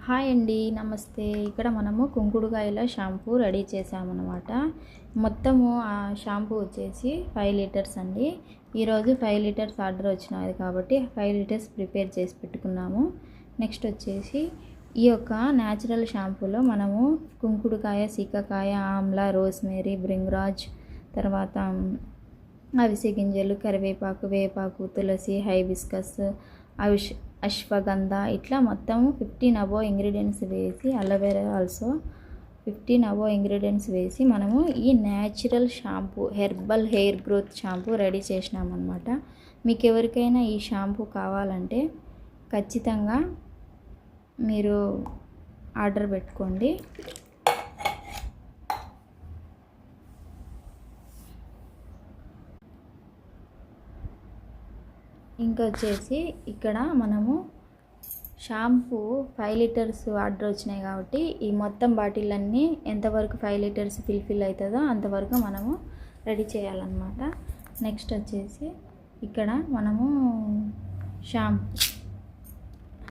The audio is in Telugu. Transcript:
హాయ్ అండి, నమస్తే. ఇక్కడ మనము కుంకుడుకాయల షాంపూ రెడీ చేసామన్నమాట. మొత్తము ఆ షాంపూ వచ్చేసి 5 లీటర్స్ అండి. ఈరోజు 5 లీటర్స్ ఆర్డర్ వచ్చినాయి కాబట్టి 5 లీటర్స్ ప్రిపేర్ చేసి పెట్టుకున్నాము. నెక్స్ట్ వచ్చేసి ఈ యొక్క న్యాచురల్ షాంపూలో మనము కుంకుడుకాయ, సీకాకాయ, ఆమ్లా, రోస్మేరీ, బ్రింగ్రాజ్, తర్వాత అవిసె గింజలు, కరివేపాకు, వేపాకు, తులసి, హైబిస్కస్, అశ్వగంధ ఇట్లా మొత్తం 15 అబోవ్ ఇంగ్రీడియంట్స్ వేసి, అలోవెరా ఆల్సో 15 అబోవ్ ఇంగ్రీడియంట్స్ వేసి మనము ఈ natural shampoo, herbal hair growth shampoo ready చేసినామన్నమాట. మీకు ఎవరికైనా ఈ షాంపూ కావాలంటే ఖచ్చితంగా మీరు ఆర్డర్ పెట్టుకోండి. ఇంకా వచ్చేసి ఇక్కడ మనము షాంపూ 5 లీటర్స్ ఆర్డర్ వచ్చినాయి కాబట్టి ఈ మొత్తం బాటిల్ అన్నీ ఎంతవరకు 5 లీటర్స్ ఫిల్ అవుతుందో అంతవరకు మనము రెడీ చేయాలన్నమాట. నెక్స్ట్ వచ్చేసి ఇక్కడ మనము షాంపూ